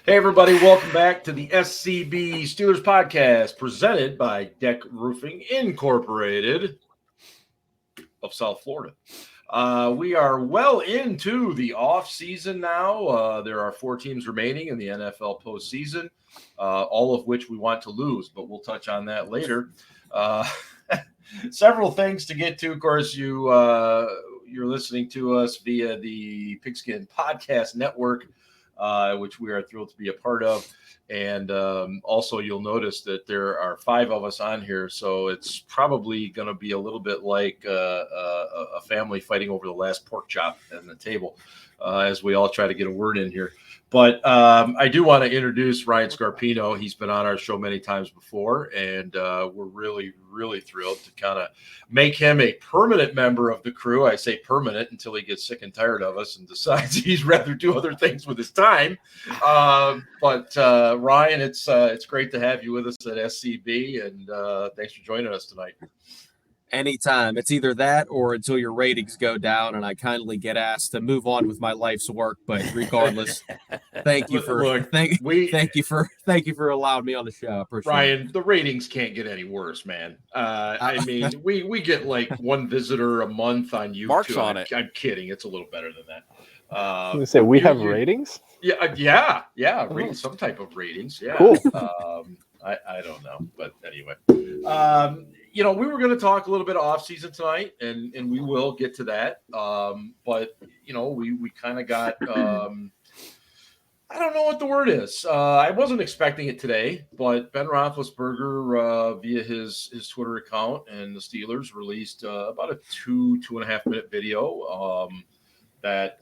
Hey, everybody. Welcome back to the SCB Steelers Podcast presented by DEK Roofing Incorporated of South Florida. We are well into the offseason now. There are 4 teams remaining in the NFL postseason, all of which we want to lose, but we'll touch on that later. Several things to get to. Of course, you're listening to us via the Pigskin Podcast Network, which we are thrilled to be a part of. And also you'll notice that there are 5 of us on here, so it's probably going to be a little bit like a family fighting over the last pork chop on the table as we all try to get a word in here. But I do want to introduce Ryan Scarpino. He's been on our show many times before, and we're really, really thrilled to kind of make him a permanent member of the crew. I say permanent until he gets sick and tired of us and decides he'd rather do other things with his time. But Ryan, it's great to have you with us at SCB, and thanks for joining us tonight. Anytime. It's either that or until your ratings go down and I kindly get asked to move on with my life's work. But regardless, thank you for thank you for allowing me on the show. I appreciate Ryan, it. the ratings can't get any worse, man. I mean, we get like 1 visitor a month on YouTube. Mark's on it. I'm kidding. It's a little better than that. I was gonna say we have ratings. Yeah. Some type of ratings. Yeah. Cool. I don't know, but anyway. We were going to talk a little bit of offseason tonight, and we will get to that. But we kind of got I don't know what the word is. I wasn't expecting it today, but Ben Roethlisberger via his Twitter account and the Steelers released about a 2.5 minute video that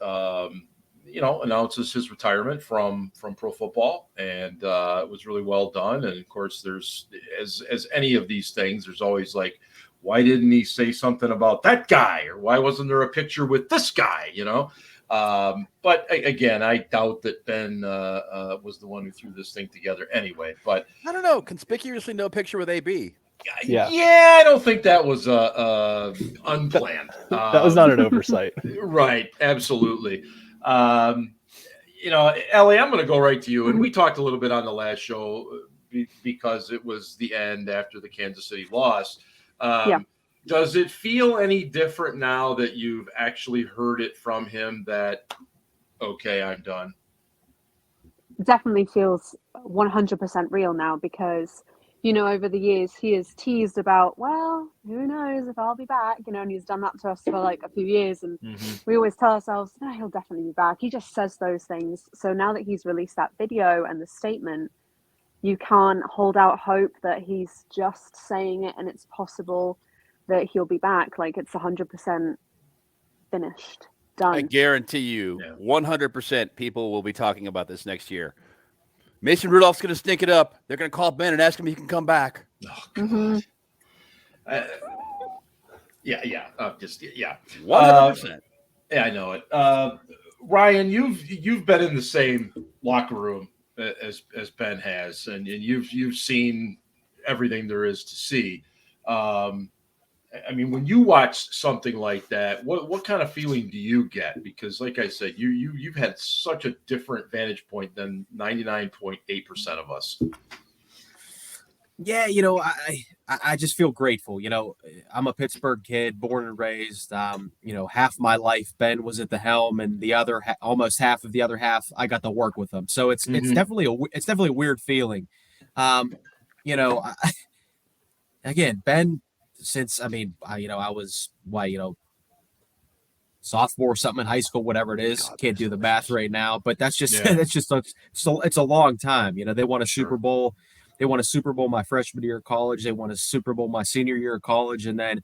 announces his retirement from pro football, and it was really well done. And of course, there's as any of these things, there's always like, why didn't he say something about that guy, or why wasn't there a picture with this guy? But again, I doubt that Ben was the one who threw this thing together anyway. But I don't know. Conspicuously, no picture with AB. Yeah, I don't think that was unplanned. That was not an oversight. Right, absolutely. Ellie, I'm going to go right to you. And we talked a little bit on the last show because it was the end after the Kansas City loss. Does it feel any different now that you've actually heard it from him that, okay, I'm done? It definitely feels 100% real now because, over the years he has teased about, well, who knows if I'll be back, and he's done that to us for like a few years. And we always tell ourselves, no, he'll definitely be back. He just says those things. So now that he's released that video and the statement, you can't hold out hope that he's just saying it and it's possible that he'll be back. Like, it's 100% finished, done. I guarantee you 100% people will be talking about this next year. Mason Rudolph's going to stink it up. They're going to call Ben and ask him if he can come back. Oh, God. Yeah. 100%. Yeah, I know it. Ryan, you've been in the same locker room as Ben has, and you've seen everything there is to see. I mean, when you watch something like that, what kind of feeling do you get? Because, like I said, you've had such a different vantage point than 99.8% of us. Yeah, I just feel grateful. I'm a Pittsburgh kid, born and raised. Half my life Ben was at the helm, and the other almost half of the other half I got to work with him. So it's definitely a weird feeling. Again, Ben. Since I was sophomore or something in high school, whatever it is, can't do the math right now, but that's just it's a long time. They won a Super Bowl. They won a Super Bowl my freshman year of college. They won a Super Bowl my senior year of college, and then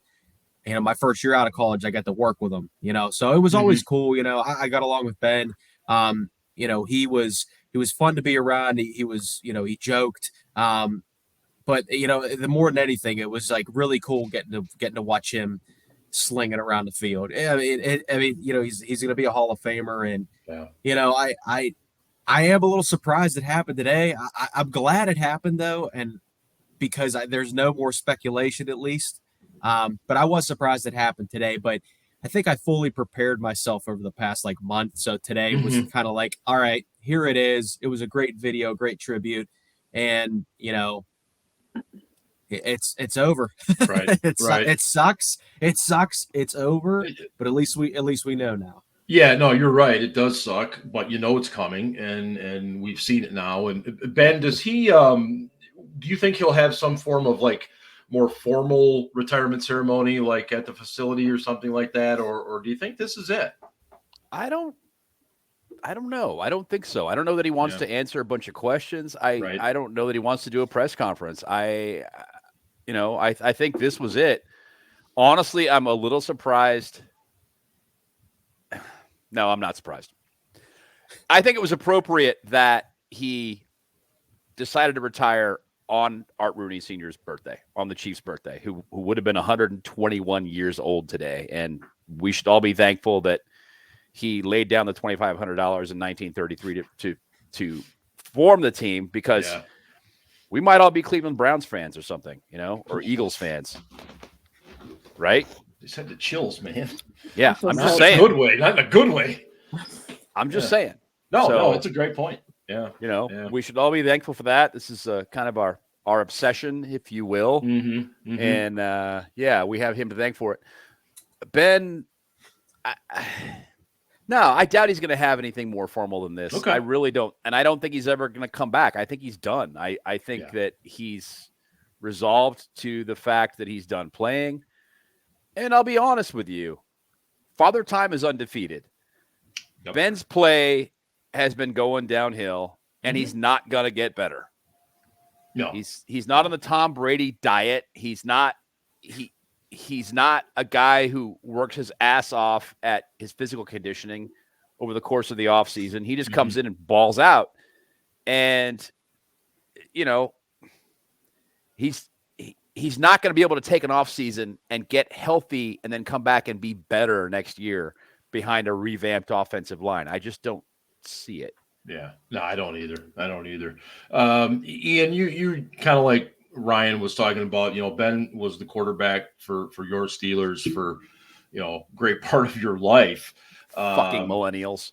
my first year out of college, I got to work with them. So it was always cool. I got along with Ben. He was fun to be around. He was he joked. But the more than anything, it was like really cool getting to watch him slinging around the field. I mean, he's going to be a Hall of Famer, and I am a little surprised it happened today. I'm glad it happened though, and because there's no more speculation at least. But I was surprised it happened today. But I think I fully prepared myself over the past month. So today was kind of like, all right, here it is. It was a great video, great tribute, and it's over. Right. It sucks. It's over. But at least we know now. Yeah, no, you're right. It does suck, but it's coming, and we've seen it now. And Ben, does he? Do you think he'll have some form of like more formal retirement ceremony, like at the facility or something like that, or do you think this is it? I don't know. I don't think so. I don't know that he wants to answer a bunch of questions. I don't know that he wants to do a press conference. I think this was it. Honestly, I'm a little surprised. No, I'm not surprised. I think it was appropriate that he decided to retire on Art Rooney Sr.'s birthday, on the Chiefs' birthday, who would have been 121 years old today. And we should all be thankful that he laid down the $2,500 in 1933 to form the team, because we might all be Cleveland Browns fans or something, or Eagles fans, right? They said the chills, man. Yeah, I'm just saying. Good way, not in a good way. I'm just saying. No, it's a great point. Yeah, we should all be thankful for that. This is kind of our obsession, if you will. Mm-hmm. And we have him to thank for it. Ben, no, I doubt he's going to have anything more formal than this. Okay. I really don't. And I don't think he's ever going to come back. I think he's done. I think that he's resolved to the fact that he's done playing. And I'll be honest with you, Father Time is undefeated. Yep. Ben's play has been going downhill, and he's not going to get better. No, he's not on the Tom Brady diet. He's not a guy who works his ass off at his physical conditioning over the course of the offseason. He just comes in and balls out. And, he's not going to be able to take an offseason and get healthy and then come back and be better next year behind a revamped offensive line. I just don't see it. Yeah. No, I don't either. Ian, you kind of like Ryan was talking about, Ben was the quarterback for your Steelers for, great part of your life. Fucking millennials.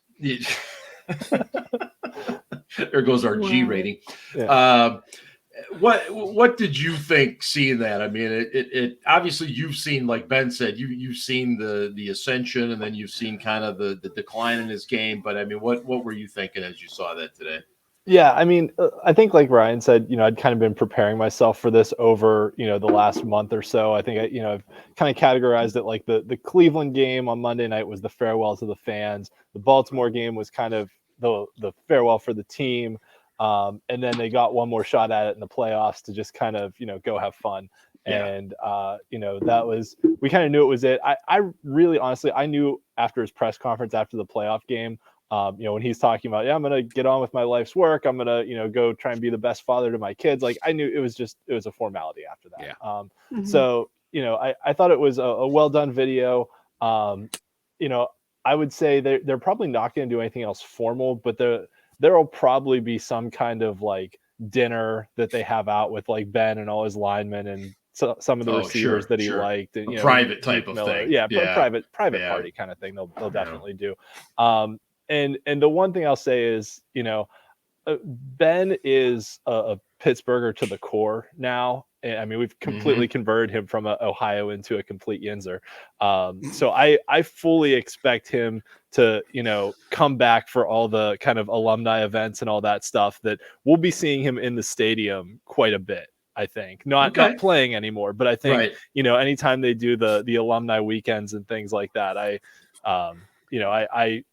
There goes our G rating. Yeah. What did you think seeing that? I mean, it obviously you've seen, like Ben said, you've seen the ascension, and then you've seen kind of the decline in his game. But I mean, what were you thinking as you saw that today? Yeah, I mean, I think like Ryan said, I'd kind of been preparing myself for this over, the last month or so. I think I've kind of categorized it like the Cleveland game on Monday night was the farewell to the fans. The Baltimore game was kind of the farewell for the team. And then they got one more shot at it in the playoffs to just kind of, go have fun. Yeah. And, that was, we kind of knew it was it. I really, honestly, I knew after his press conference, after the playoff game, when he's talking about, I'm going to get on with my life's work. I'm going to, go try and be the best father to my kids. Like, I knew it was a formality after that. Yeah. So, I thought it was a well-done video. I would say they're probably not going to do anything else formal, but there'll probably be some kind of like dinner that they have out with like Ben and all his linemen and some of the receivers that he liked. And, private type of thing. Yeah. Private party kind of thing. They'll definitely do. And the one thing I'll say is, Ben is a Pittsburgher to the core now. I mean, we've completely converted him from Ohio into a complete Yinzer. So I fully expect him to, come back for all the kind of alumni events and all that stuff that we'll be seeing him in the stadium quite a bit. I think not playing anymore, but I think, anytime they do the alumni weekends and things like that,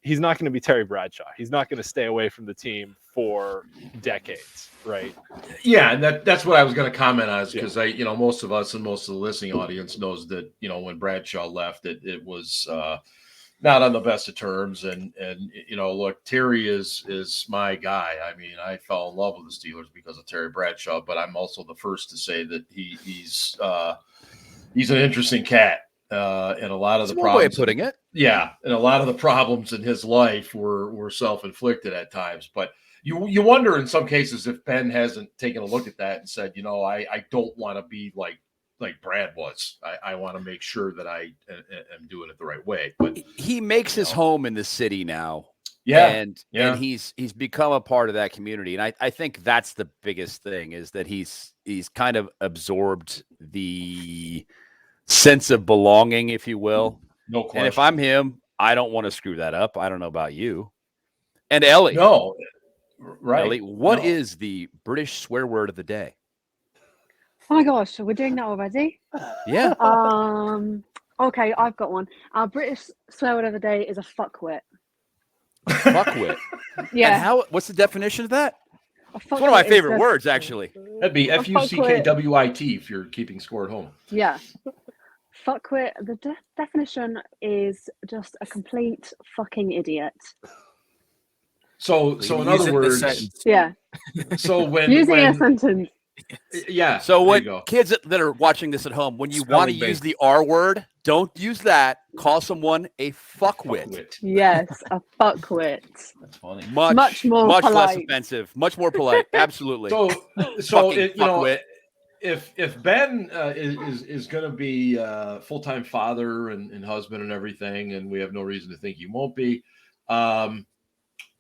he's not going to be Terry Bradshaw. He's not going to stay away from the team for decades. Right. Yeah. And that's what I was going to comment on, because most of us and most of the listening audience knows that, when Bradshaw left, it was not on the best of terms. And look, Terry is my guy. I mean, I fell in love with the Steelers because of Terry Bradshaw, but I'm also the first to say that he's an interesting cat. And a lot of the problems, way of putting it. Yeah. And a lot of the problems in his life were self-inflicted at times, but you wonder in some cases if Ben hasn't taken a look at that and said, I don't want to be like Brad was. I want to make sure that I am doing it the right way. But he makes his home in the city now And he's become a part of that community. And I think that's the biggest thing, is that he's kind of absorbed the sense of belonging, if you will. No question. And if I'm him, I don't want to screw that up. I don't know about you. And Ellie. No. Right. Ellie, what is the British swear word of the day? Oh my gosh, we're doing that already? Yeah. Okay, I've got one. Our British swear word of the day is a fuckwit. Fuckwit. Yeah. And what's the definition of that? It's one of my favorite words, actually. That'd be FUCKWIT if you're keeping score at home. Yeah. Fuckwit, the definition is just a complete fucking idiot. So in other words, yeah. So when using a sentence. Yeah. So what kids that are watching this at home, when you want to use the R word, don't use that. Call someone a fuckwit. Yes, a fuckwit. That's funny. Much more polite. Less offensive. Much more polite. Absolutely. So if Ben is going to be a full-time father and husband and everything, and we have no reason to think he won't be,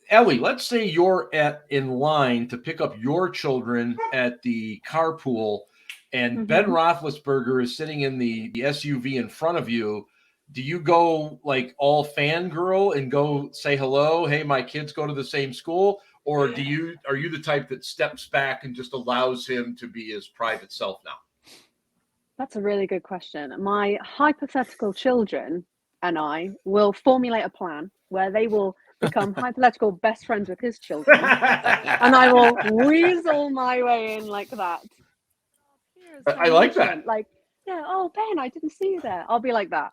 Ellie, let's say you're in line to pick up your children at the carpool, and Ben Roethlisberger is sitting in the SUV in front of you. Do you go like all fangirl and go say hello? Hey, my kids go to the same school, or are you the type that steps back and just allows him to be his private self now? That's a really good question. My hypothetical children and I will formulate a plan where they will become hypothetical best friends with his children, and I will weasel my way in like that. I like that. Like, yeah, oh Ben, I didn't see you there. I'll be like that.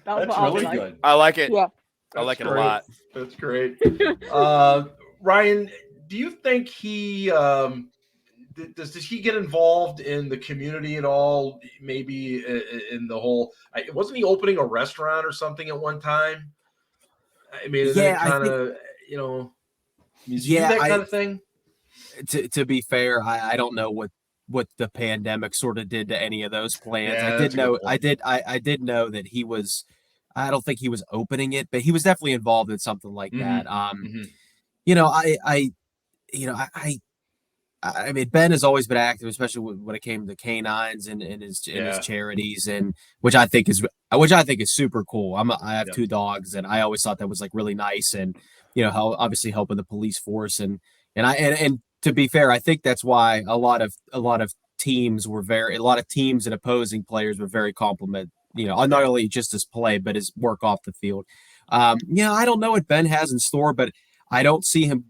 That's what I'll be like. Good. I like it. Yeah, I like it a lot. That's great. Ryan, do you think he does he get involved in the community at all? Maybe in the whole, wasn't he opening a restaurant or something at one time? I mean, is it kind of, that kind of thing? To be fair, I don't know what the pandemic sort of did to any of those plans. Yeah, I did know that he was, I don't think he was opening it, but he was definitely involved in something like that. I mean, Ben has always been active, especially when it came to canines and his charities, and which I think is super cool. I have two dogs, and I always thought that was like really nice, and how obviously helping the police force, and to be fair, I think that's why a lot of teams and opposing players were very compliment. Not only just his play, but his work off the field. I don't know what Ben has in store, but I don't see him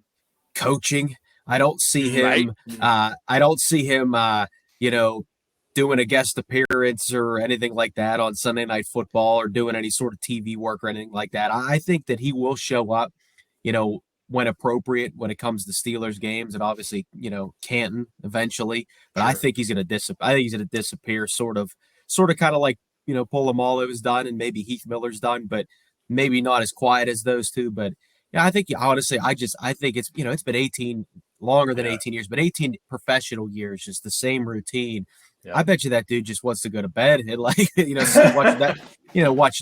coaching. I don't see him. Doing a guest appearance or anything like that on Sunday Night Football, or doing any sort of TV work or anything like that. I think that he will show up, when appropriate, when it comes to Steelers games, and obviously, Canton eventually. But I think he's going to disappear, sort of kind of like Polamalu has done, and maybe Heath Miller's done, but maybe not as quiet as those two. But yeah, I think honestly, I think it's it's been 18 years, but 18 professional years, just the same routine. Yeah. I bet you that dude just wants to go to bed and watch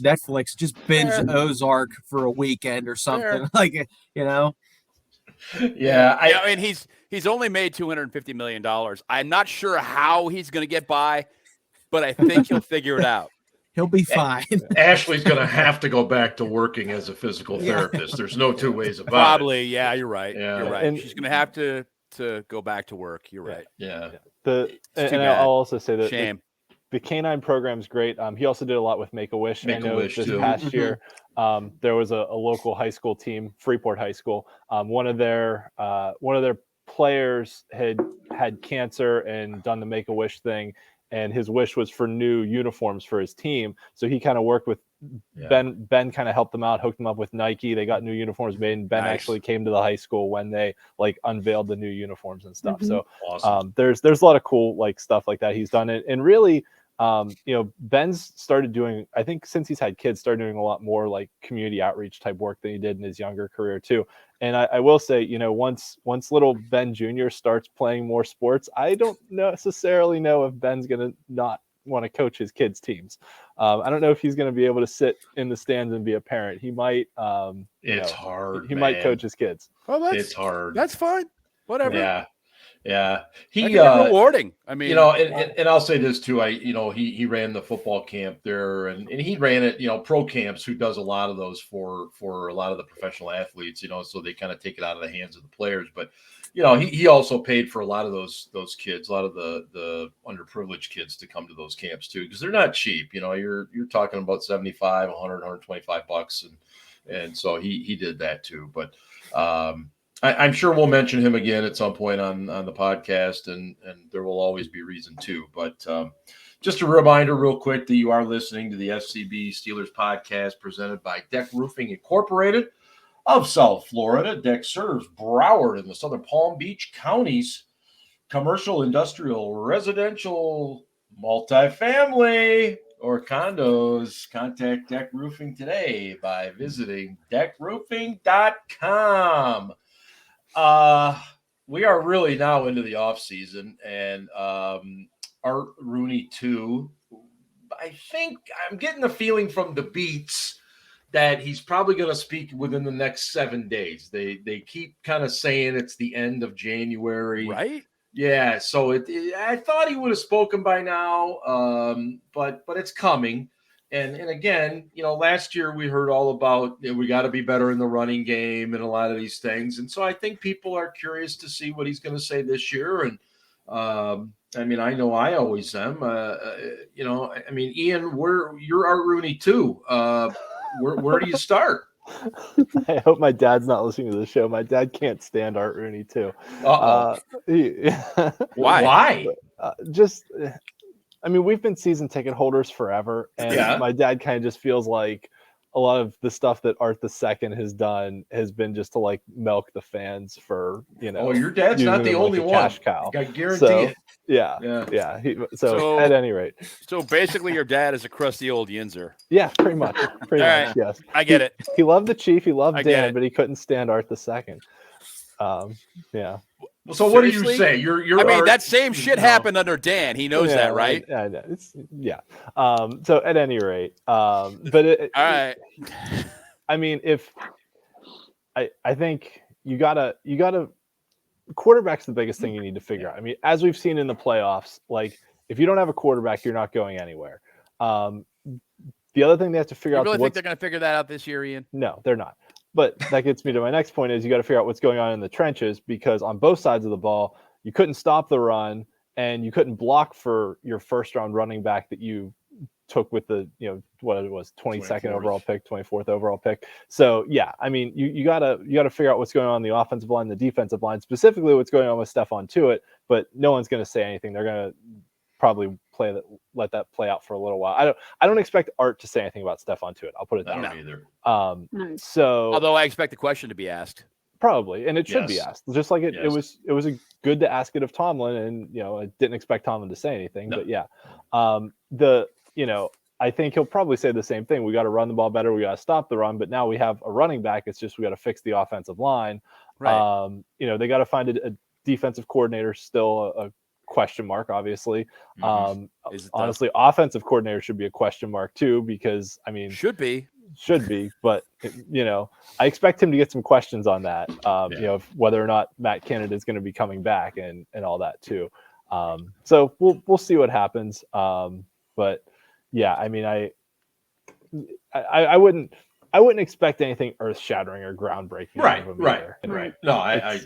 Netflix, just binge Ozark for a weekend or something Yeah, I mean he's only made $250 million. I'm not sure how he's going to get by, but I think he'll figure it out. He'll be fine. Ashley's going to have to go back to working as a physical therapist. There's no two ways about it. Probably, yeah, you're right. Yeah. You're right. And she's going to have to go back to work. You're right. Yeah. I'll also say that shame. The canine program's great. He also did a lot with Make-A-Wish. I know this past year, there was a local high school team, Freeport High School. One of their players had cancer and done the Make-A-Wish thing, and his wish was for new uniforms for his team. So he kind of worked with Ben. Ben kind of helped them out, hooked them up with Nike. They got new uniforms made, and Ben actually came to the high school when they unveiled the new uniforms and stuff. So awesome. There's a lot of cool stuff like that he's done it, and really. Ben's started doing, I think since he's had kids, started doing a lot more community outreach type work than he did in his younger career too. And I will say, once little Ben Jr. starts playing more sports, I don't necessarily know if Ben's going to not want to coach his kids' teams. I don't know if he's going to be able to sit in the stands and be a parent. He might. It's hard. He might coach his kids. Well, it's hard. That's fine. Whatever. Yeah. He rewarding. I mean, and I'll say this too. He ran the football camp there, and he ran it. Pro camps, who does a lot of those for a lot of the professional athletes. So they kind of take it out of the hands of the players. But he also paid for a lot of those kids, a lot of the underprivileged kids to come to those camps too, because they're not cheap. You're talking about $75, $100, $125, and so he did that too. But I'm sure we'll mention him again at some point on the podcast, and there will always be reason to. But just a reminder real quick that you are listening to the SCB Steelers Podcast presented by DEK Roofing Incorporated of South Florida. DEK serves Broward and the Southern Palm Beach counties, commercial, industrial, residential, multifamily, or condos. Contact DEK Roofing today by visiting dekroofing.com. We are really now into the offseason, and Art Rooney too. I think I'm getting the feeling from the beats that he's probably going to speak within the next 7 days. They keep kind of saying it's the end of January, right? Yeah. So I thought he would have spoken by now, but it's coming. And again, last year we heard all about we got to be better in the running game and a lot of these things. And so I think people are curious to see what he's going to say this year. And I know I always am. Ian, you're Art Rooney too. Where do you start? I hope my dad's not listening to the show. My dad can't stand Art Rooney too. Why? We've been season ticket holders forever, and my dad kind of just feels like a lot of the stuff that Art II has done has been just to milk the fans for, Oh, your dad's not the only one. Cash cow. I guarantee it. Yeah. So at any rate. So basically your dad is a crusty old Yinzer. Yeah, pretty much. Right. Yes. I get it. He loved the Chief. He loved Dan, but he couldn't stand Art II. Yeah. So what do you say? You're that same shit happened under Dan. He knows that, right? Yeah. So at any rate, all right. If I think you gotta quarterback's the biggest thing you need to figure out. As we've seen in the playoffs, if you don't have a quarterback, you're not going anywhere. The other thing they have to figure out. You really think they're going to figure that out this year, Ian? No, they're not. But that gets me to my next point is you got to figure out what's going on in the trenches, because on both sides of the ball, you couldn't stop the run and you couldn't block for your first round running back that you took with the, 22nd overall pick, 24th overall pick. So yeah, you gotta figure out what's going on in the offensive line, the defensive line, specifically what's going on with Stephon Tuitt, but no one's going to say anything. They're going to probably let that play out for a little while. I don't expect Art to say anything about Stephon Tuitt. I'll put it that way. Either. So although I expect the question to be asked, probably, and it should be asked, just like it was good to ask it of Tomlin, and I didn't expect Tomlin to say anything, but yeah, I think he'll probably say the same thing. We got to run the ball better. We got to stop the run, but now we have a running back. It's just we got to fix the offensive line. Right. They got to find a defensive coordinator. Still a question mark, obviously. Honestly, offensive coordinator should be a question mark too, because should be, but I expect him to get some questions on that. Whether or not Matt Canada is going to be coming back and all that too. So we'll see what happens. But yeah, I wouldn't expect anything earth-shattering or groundbreaking. Right. No, I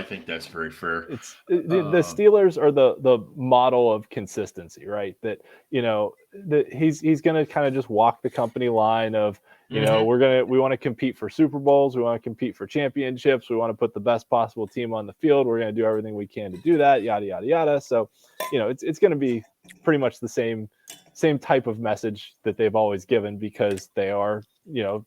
think that's very fair. It's the Steelers are the model of consistency, right? That he's going to kind of just walk the company line of we want to compete for Super Bowls, we want to compete for championships, we want to put the best possible team on the field. We're going to do everything we can to do that. Yada yada yada. So it's going to be pretty much the same type of message that they've always given, because they are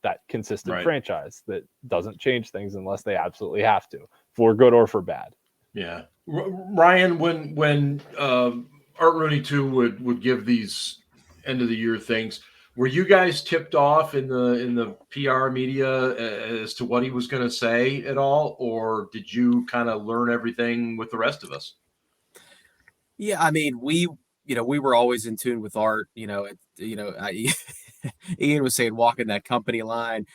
that consistent franchise that doesn't change things unless they absolutely have to, for good or for bad. Yeah. Ryan, when Art Rooney too would give these end of the year things, were you guys tipped off in the PR media as to what he was going to say at all, or did you kind of learn everything with the rest of us? Yeah, we were always in tune with Art. Ian was saying walking that company line.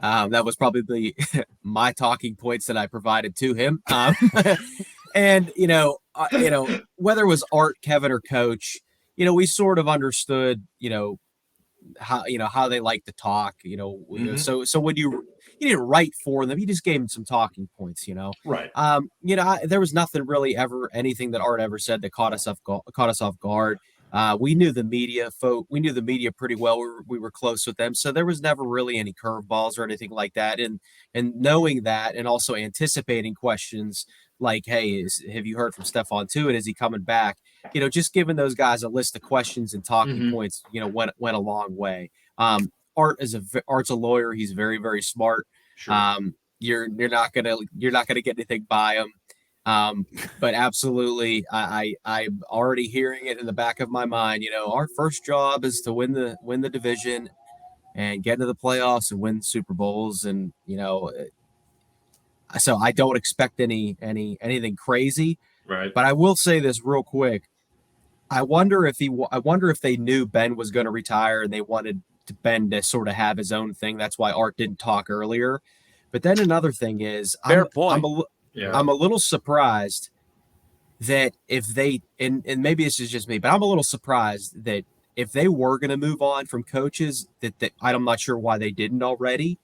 That was probably my talking points that I provided to him. And whether it was Art, Kevin, or Coach, we sort of understood, how they like to talk. So when you didn't write for them, you just gave them some talking points. Right. There was nothing really anything that Art ever said that caught us off guard. We knew the media pretty well. We were close with them, so there was never really any curveballs or anything like that. And knowing that, and also anticipating questions like, "Hey, have you heard from Stephon Tuitt? Is he coming back?" Just giving those guys a list of questions and talking points, went a long way. Art's a lawyer. He's very, very smart. Sure. You're not gonna get anything by him. But absolutely, I'm already hearing it in the back of my mind. Our first job is to win the division and get into the playoffs and win Super Bowls. And, so I don't expect anything crazy. Right. But I will say this real quick. I wonder if they knew Ben was going to retire and they wanted Ben to sort of have his own thing. That's why Art didn't talk earlier. But then another thing is, fair point. I'm a little surprised that if they, and maybe this is just me, but I'm a little surprised that if they were going to move on from coaches, that I'm not sure why they didn't already.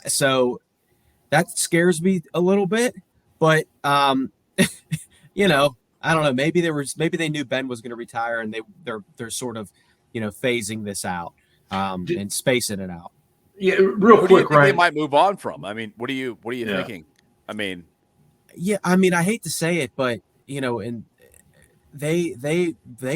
So that scares me a little bit, but I don't know. Maybe they knew Ben was going to retire, and they're sort of, phasing this out and spacing it out. Yeah, real quick, Ryan. right? They might move on from. I mean, what are you thinking? I mean, I hate to say it, but and they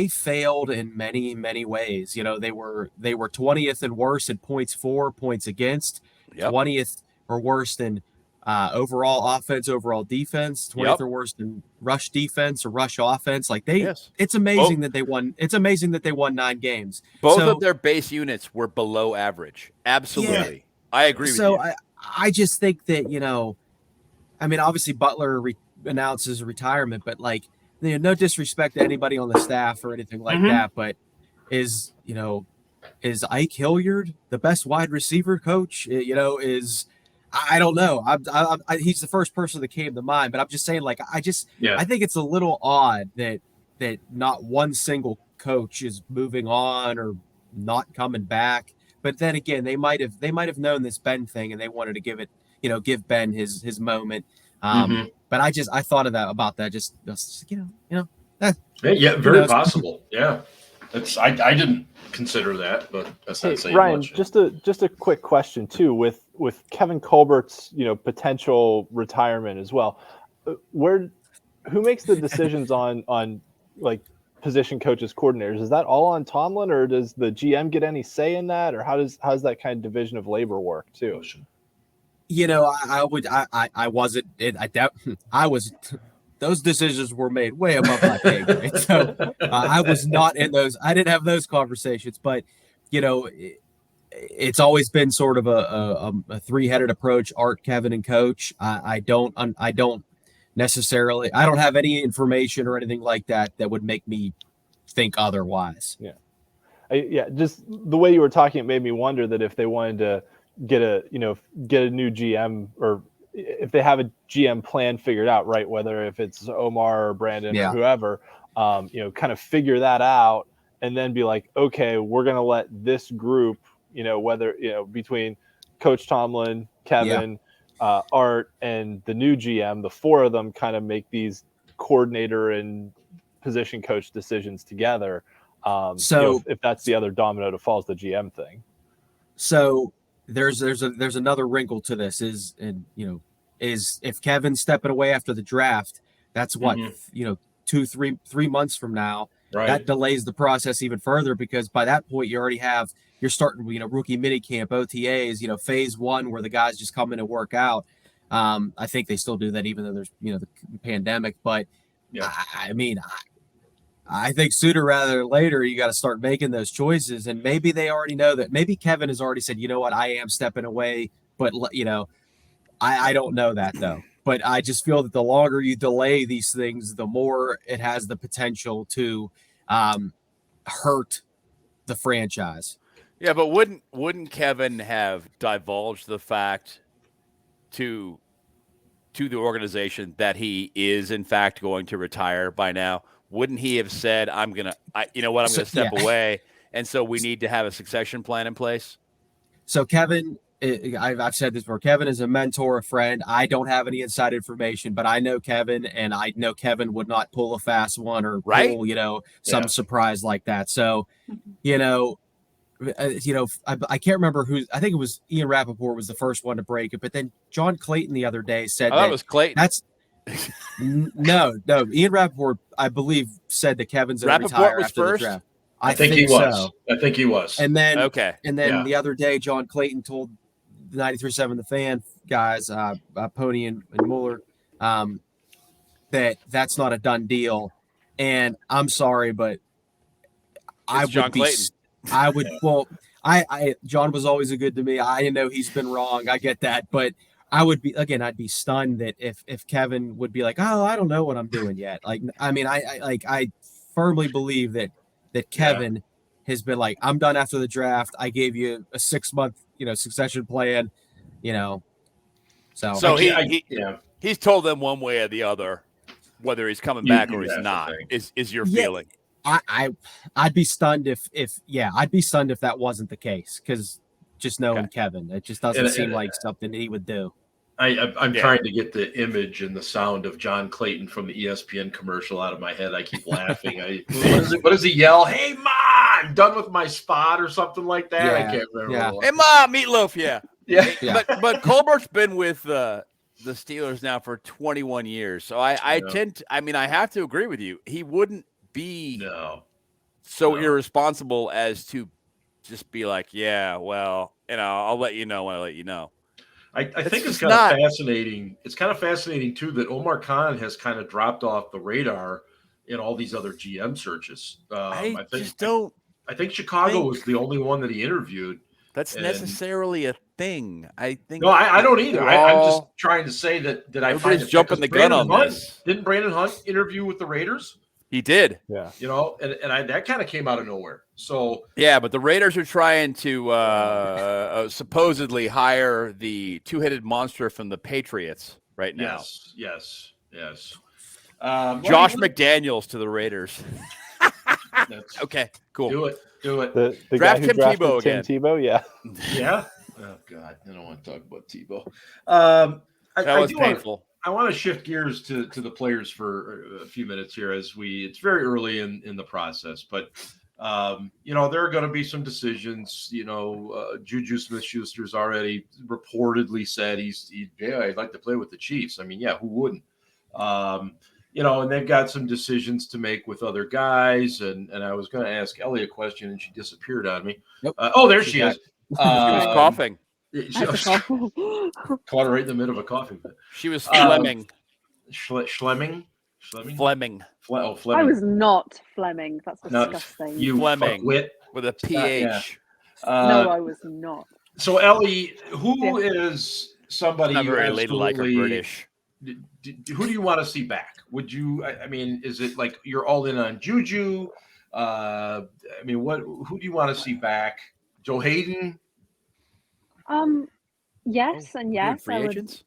failed in many, many ways. They were 20th and worse in points for, points against, 20th or worse than overall offense, overall defense, 20th or worse than rush defense or rush offense. It's amazing that they won. It's amazing that they won 9 games. Both of their base units were below average. Absolutely. Yeah. I agree with you. So I just think that, obviously Butler announces retirement, but no disrespect to anybody on the staff or anything like that, but is Ike Hilliard the best wide receiver coach? I don't know. He's the first person that came to mind, but I'm just saying, I think it's a little odd that not one single coach is moving on or not coming back. But then again, they might have known this Ben thing and they wanted to give Ben his moment. But I thought about that. Very possible. Yeah. I didn't consider that, but that's not saying Ryan, much. just a quick question too, with Kevin Colbert's potential retirement as well. Who makes the decisions on position coaches, coordinators? Is that all on Tomlin, or does the GM get any say in that, or how's that kind of division of labor work too? Those decisions were made way above my pay grade. So I was not in those. I didn't have those conversations, but it's always been sort of a 3-headed approach: Art, Kevin, and Coach. I don't have any information or anything like that would make me think otherwise. Just the way you were talking, it made me wonder that if they wanted to get a new GM, or if they have a GM plan figured out, right, whether if it's Omar or Brandon or whoever, kind of figure that out and then be like, okay, we're going to let this group, whether, between Coach Tomlin, Kevin, Art, and the new GM, the 4 of them kind of make these coordinator and position coach decisions together. So if that's the other domino to fall, is the GM thing. So there's another wrinkle to this is if Kevin's stepping away after the draft, that's what, 2-3 months from now, right. That delays the process even further, because by that point you're starting, rookie mini camp, OTAs, phase 1 where the guys just come in and work out. I think they still do that even though there's, the pandemic, but I think sooner rather than later, you got to start making those choices. And maybe they already know that. Maybe Kevin has already said, you know what, I am stepping away. But, I don't know that, though. But I just feel that the longer you delay these things, the more it has the potential to hurt the franchise. Yeah, but wouldn't Kevin have divulged the fact to the organization that he is in fact going to retire by now? Wouldn't he have said, I'm going to step away, and so we need to have a succession plan in place? So Kevin, I've said this before, Kevin is a mentor, a friend. I don't have any inside information, but I know Kevin, and I know Kevin would not pull a fast one or pull, some surprise like that. So, I can't remember who. I think it was Ian Rappaport was the first one to break it, but then John Clayton the other day said that was Clayton. That's no. Ian Rappaport, I believe, said that Kevin's going to retire after the draft. I think he was. So. I think he was. And then the other day, John Clayton told the 93.7 The Fan guys, Pony and Mueller, that's not a done deal. And I'm sorry, but John was always a good to me. I know he's been wrong. I get that, but I'd be stunned that if Kevin would be like, oh, I don't know what I'm doing yet. I firmly believe that Kevin has been like, I'm done after the draft. I gave you a 6-month, succession plan, So he's told them one way or the other, whether he's coming back or he's not, is your feeling. I'd be stunned if that wasn't the case, because just knowing Kevin, it just doesn't seem like something he would do. I'm trying to get the image and the sound of John Clayton from the ESPN commercial out of my head. I keep laughing. What does he yell? Hey, Ma, I'm done with my spot or something like that. I can't remember. Yeah. Hey, Ma, Meatloaf. Yeah. But Colbert's been with the Steelers now for 21 years. So I have to agree with you. He wouldn't be irresponsible as to just be like, I'll let you know when I let you know. I think it's kind of fascinating. It's kind of fascinating too that Omar Khan has kind of dropped off the radar in all these other GM searches. I think Chicago was the only one that he interviewed. That's necessarily a thing. I think. No, I don't either. I'm just trying to say that I find it jumping the gun on this. Didn't Brandon Hunt interview with the Raiders? He did. Yeah. And that kind of came out of nowhere. So yeah, but the Raiders are trying to supposedly hire the two-headed monster from the Patriots right now. Yes. Josh McDaniels to the Raiders. Okay, cool. Do it. The Draft guy who Tim Tebow again. Tim Tebow, yeah. Yeah. Oh God, I don't want to talk about Tebow. That was painful. I want to shift gears to the players for a few minutes here it's very early in the process, but there are going to be some decisions. Juju Smith-Schuster's already reportedly said I'd like to play with the Chiefs. I mean, who wouldn't? And they've got some decisions to make with other guys. And I was going to ask Ellie a question, and she disappeared on me. Nope. There she is. She was coughing. Caught her right in the middle of a coughing fit. She was Fleming. Fleming? Fleming. Fleming. I was not Fleming. That's disgusting. You Fleming with a PH. No, I was not. So Ellie, who is somebody not you very ladylike or British? Who do you want to see back? Would you? I mean, is it like you're all in on Juju? Who do you want to see back? Joe Hayden? Yes and yes. Free agents?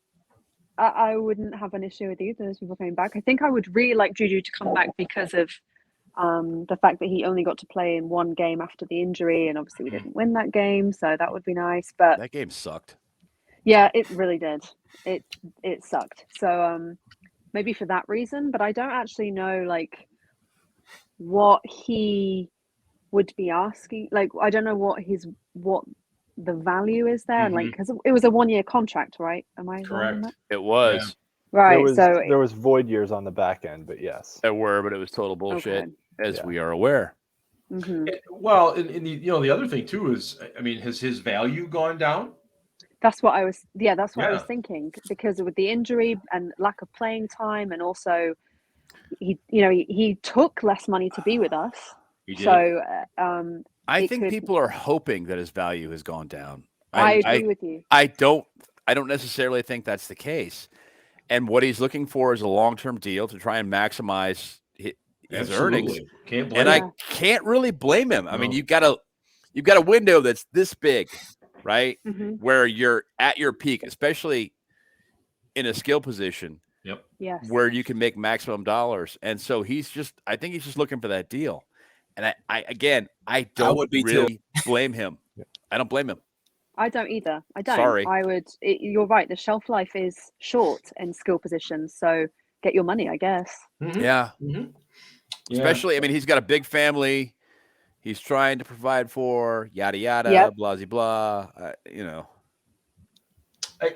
I wouldn't have an issue with either of those people coming back. I think I would really like Juju to come back because of the fact that he only got to play in one game after the injury, and obviously we didn't win that game, so that would be nice. But that game sucked. Yeah, it really did. It sucked. So maybe for that reason, but I don't actually know what he would be asking. I don't know what the value is there, and because it was a 1-year contract, right? Am I correct? It was right. There was void years on the back end, but yes, there were, but it was total bullshit, as we are aware. Mm-hmm. Well, and the other thing too is, has his value gone down? That's what I was. Yeah, that's what I was thinking, because with the injury and lack of playing time, and also he took less money to be with us. He did. So I think people are hoping that his value has gone down. I agree with you. I don't necessarily think that's the case. And what he's looking for is a long-term deal to try and maximize his earnings. Can't blame and him. I can't really blame him. I mean, you've got a window that's this big, right? Where you're at your peak, especially in a skill position. Yep. Yes. Where you can make maximum dollars. And so I think he's just looking for that deal. And I don't really blame him. I don't blame him. I don't either. I don't. Sorry. You're right. The shelf life is short in skill positions. So get your money, I guess. Yeah. Especially, I mean, he's got a big family. He's trying to provide for yada, yada, blah, blah,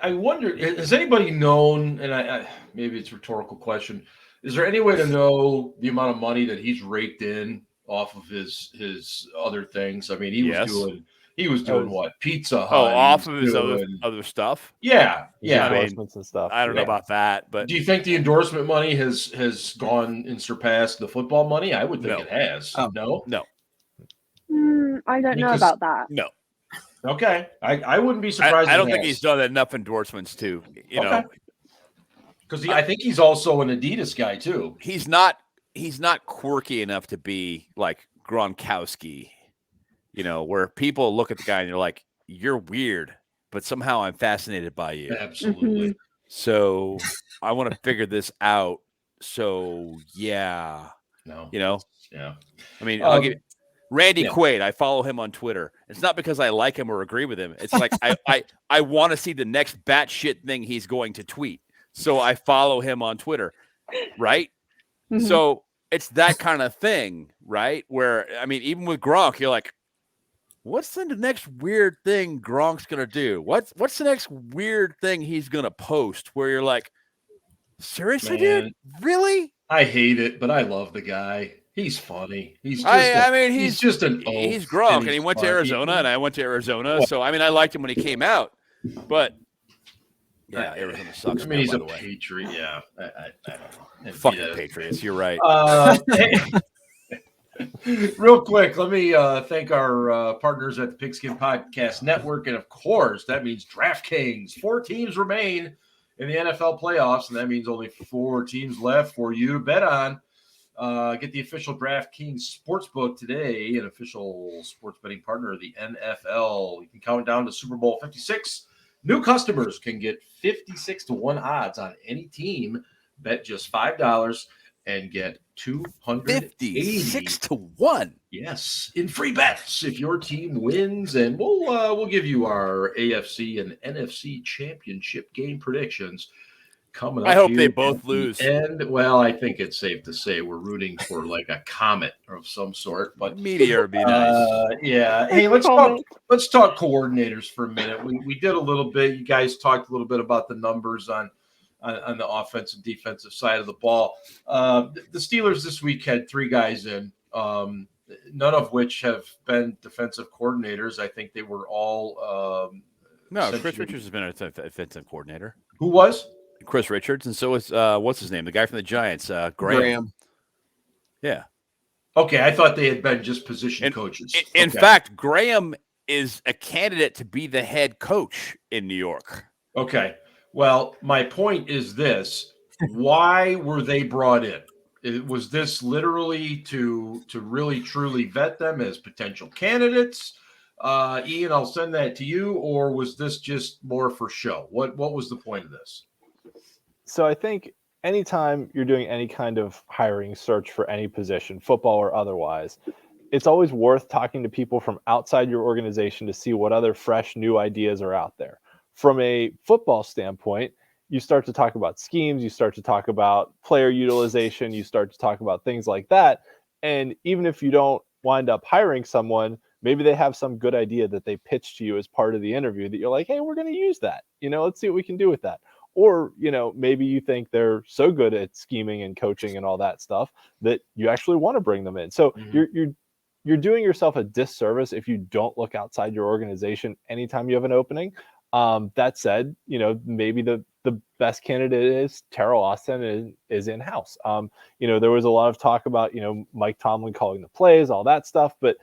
I wonder, has anybody known, and I maybe it's a rhetorical question, is there any way to know the amount of money that he's raked in off of his other things? I mean, he was doing what? Pizza Hut. Oh, off of his other stuff? Yeah. Endorsements and stuff. I don't know about that, but do you think the endorsement money has gone and surpassed the football money? I would think it has. No? No. I don't know about that. No. Okay. I wouldn't be surprised. I don't think he's done enough endorsements to, know. Because I think he's also an Adidas guy too. He's not quirky enough to be like Gronkowski, where people look at the guy and you're like, you're weird, but somehow I'm fascinated by you. Absolutely. So I want to figure this out. So yeah. No. Yeah. I mean, I'll give you Randy Quaid. I follow him on Twitter. It's not because I like him or agree with him. It's like I want to see the next batshit thing he's going to tweet. So I follow him on Twitter. Right? So it's that kind of thing, right? Where, I mean, even with Gronk, you're like, what's the next weird thing Gronk's going to do? What's the next weird thing he's going to post where you're like, seriously, dude? Really? I hate it, but I love the guy. He's funny. He's just he's just an oaf. He's Gronk, and he went to Arizona, and I went to Arizona. So, I mean, I liked him when he came out. But, yeah, Arizona sucks. I mean, he's a Patriot. Yeah. I don't know. Fucking Patriots. You're right. Real quick, let me thank our partners at the Pigskin Podcast Network. And, of course, that means DraftKings. 4 teams remain in the NFL playoffs, and that means only 4 teams left for you to bet on. Get the official DraftKings Sportsbook today, an official sports betting partner of the NFL. You can count down to Super Bowl 56. New customers can get 56-1 odds on any team. Bet just $5 and get 56-1. Yes, in free bets if your team wins, and we'll give you our AFC and NFC championship game predictions coming up. I hope they both lose. And well, I think it's safe to say we're rooting for like a comet of some sort, but meteor would be nice. Yeah. Hey, let's talk coordinators for a minute. We did a little bit. You guys talked a little bit about the numbers on the offensive defensive side of the ball. The Steelers this week had 3 guys in, none of which have been defensive coordinators. I think they were all no. Chris Richards has been a defensive coordinator. Who was? Chris Richards, and so is what's his name? The guy from the Giants, Graham. Yeah. Okay, I thought they had been just position coaches. In fact, Graham is a candidate to be the head coach in New York. Okay. Well, my point is this: why were they brought in? Was this literally to really truly vet them as potential candidates? Ian, I'll send that to you, or was this just more for show? What was the point of this? So I think anytime you're doing any kind of hiring search for any position, football or otherwise, it's always worth talking to people from outside your organization to see what other fresh new ideas are out there. From a football standpoint, you start to talk about schemes, you start to talk about player utilization, you start to talk about things like that. And even if you don't wind up hiring someone, maybe they have some good idea that they pitched to you as part of the interview that you're like, hey, we're going to use that. Let's see what we can do with that. Or, maybe you think they're so good at scheming and coaching and all that stuff that you actually want to bring them in. So you're doing yourself a disservice if you don't look outside your organization anytime you have an opening. That said, maybe the best candidate is Terrell Austin is in-house. There was a lot of talk about, Mike Tomlin calling the plays, all that stuff. But,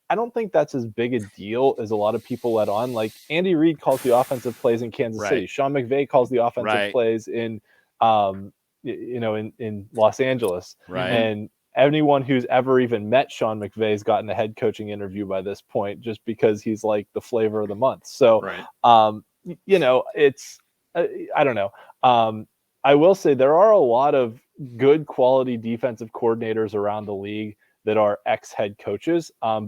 I don't think that's as big a deal as a lot of people let on. Like Andy Reid calls the offensive plays in Kansas City. Sean McVay calls the offensive plays in, in Los Angeles. Right. And anyone who's ever even met Sean McVay has gotten a head coaching interview by this point, just because he's like the flavor of the month. So, it's, I don't know. I will say there are a lot of good quality defensive coordinators around the league that are ex-head coaches, but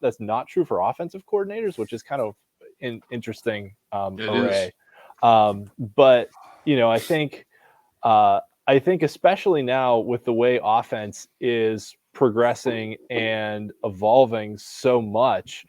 that's not true for offensive coordinators, which is kind of an interesting array. But I think especially now with the way offense is progressing and evolving so much,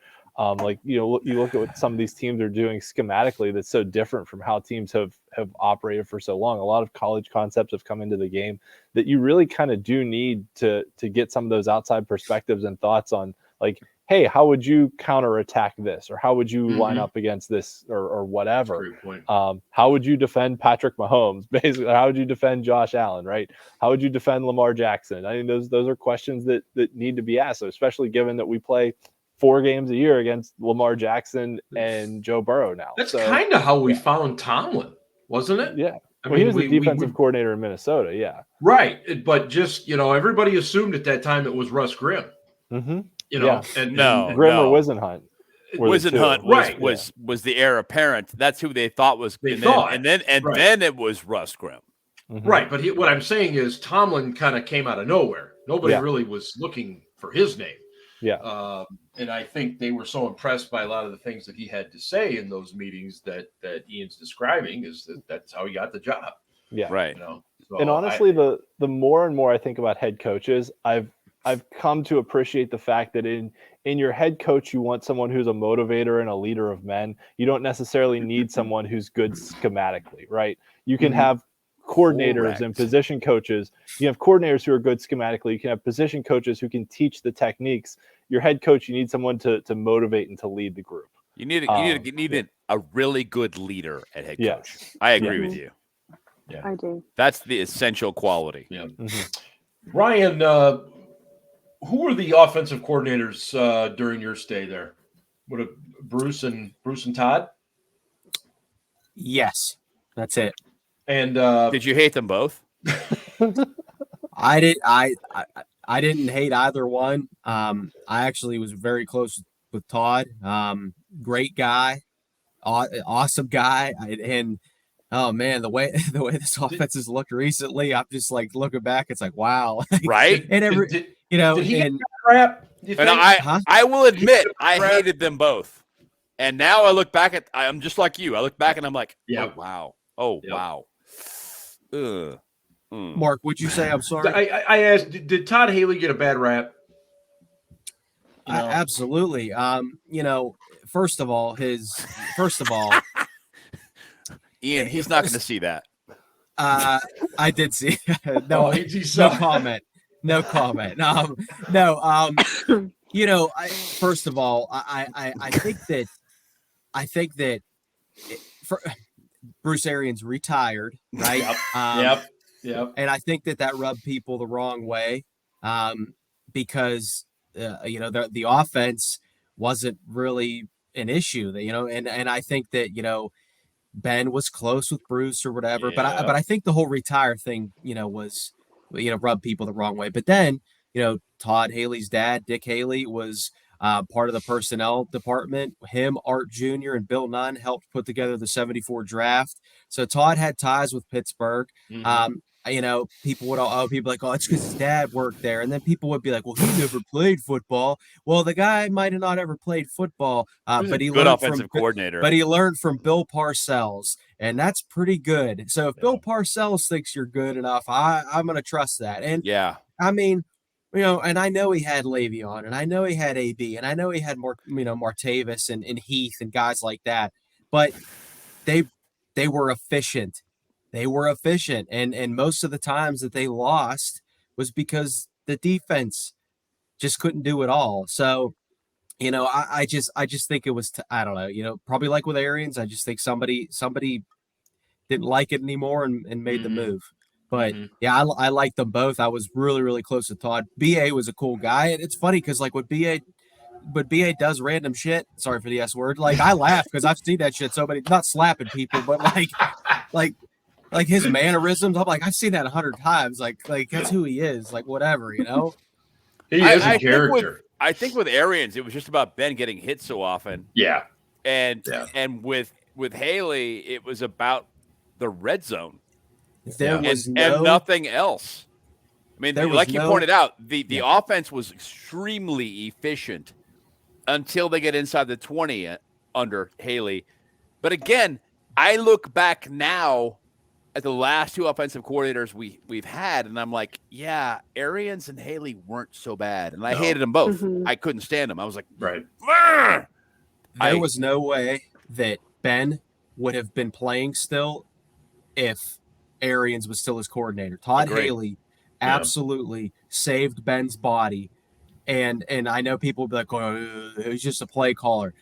you look at what some of these teams are doing schematically that's so different from how teams have operated for so long. A lot of college concepts have come into the game that you really kind of do need to get some of those outside perspectives and thoughts on, like, hey, how would you counterattack this? Or how would you line up against this or whatever? Great point. How would you defend Patrick Mahomes? Basically, how would you defend Josh Allen, right? How would you defend Lamar Jackson? I mean, those are questions that need to be asked, so especially given that we play 4 games a year against Lamar Jackson and Joe Burrow now. That's kind of how we found Tomlin, wasn't it? Yeah. I mean, he was the defensive coordinator in Minnesota, yeah. Right. But just, everybody assumed at that time it was Russ Grimm. Mm-hmm. And Grimm or Wisenhunt. Wisenhunt was the heir apparent. That's who they thought was. Then it was Russ Grimm. Mm-hmm. Right. But what I'm saying is Tomlin kind of came out of nowhere. Nobody really was looking for his name. Yeah. And I think they were so impressed by a lot of the things that he had to say in those meetings that Ian's describing is that's how he got the job. Yeah. Right. So and honestly, the more and more I think about head coaches, I've come to appreciate the fact that in your head coach, you want someone who's a motivator and a leader of men. You don't necessarily need someone who's good schematically, right? You can have coordinators and position coaches. You have coordinators who are good schematically. You can have position coaches who can teach the techniques. Your head coach, you need someone to motivate and to lead the group. You need a really good leader at head coach. Yes. I agree with you. Yeah, I do. That's the essential quality. Yeah. Mm-hmm. Ryan, who were the offensive coordinators during your stay there? What Bruce and Todd? Yes, that's it. And did you hate them both? I didn't hate either one. I actually was very close with Todd. Great guy, awesome guy, and oh man, the way this offense has looked recently, I'm just like looking back, it's like wow, right? And did he get crap? And I will admit I hated them both, and now I look back I'm just like you. I look back and I'm like, oh wow. Mark, would you say? I'm sorry. I asked, did Todd Haley get a bad rap? Absolutely. First of all, Ian, he's not going to see that. I did see. No comment. No comment. First of all, I think that Bruce Arians retired, right? Yep. And I think that rubbed people the wrong way, because the offense wasn't really an issue. And I think that Ben was close with Bruce or whatever, but I think the whole retire thing was rubbed people the wrong way. But then Todd Haley's dad, DEK Haley, was part of the personnel department. Him, Art Jr., and Bill Nunn helped put together the 74 draft. So Todd had ties with Pittsburgh. Mm-hmm. People would people like, oh, it's because his dad worked there. And then people would be like, well, he never played football. Well, the guy might have not ever played football, but he good learned offensive coordinator. But he learned from Bill Parcells, and that's pretty good. So if Bill Parcells thinks you're good enough, I'm going to trust that. And I mean, and I know he had Le'Veon, and I know he had AB, and I know he had more, Martavis and Heath and guys like that, but they were efficient. They were efficient, and most of the times that they lost was because the defense just couldn't do it all. So, I just think it was, I don't know, probably like with Arians, I just think somebody didn't like it anymore and made the move. But I like them both. I was really, really close to Todd. BA was a cool guy. And it's funny because like when BA but BA does random shit. Sorry for the S word. Like I laugh because I've seen that shit so many. Not slapping people, but like his mannerisms. I'm like I've seen that 100 times. Like that's who he is. Like whatever, you know. He is a character. I think with Arians, it was just about Ben getting hit so often. Yeah. And with Haley, it was about the red zone. There was and nothing else. I mean, like you pointed out, the offense was extremely efficient until they get inside the 20 under Haley. But again, I look back now at the last two offensive coordinators we've had, and I'm like, yeah, Arians and Haley weren't so bad. And I hated them both. Mm-hmm. I couldn't stand them. I was like, right. There was no way that Ben would have been playing still if Arians was still his coordinator. Todd Haley absolutely saved Ben's body. And I know people will be like, oh, it was just a play caller.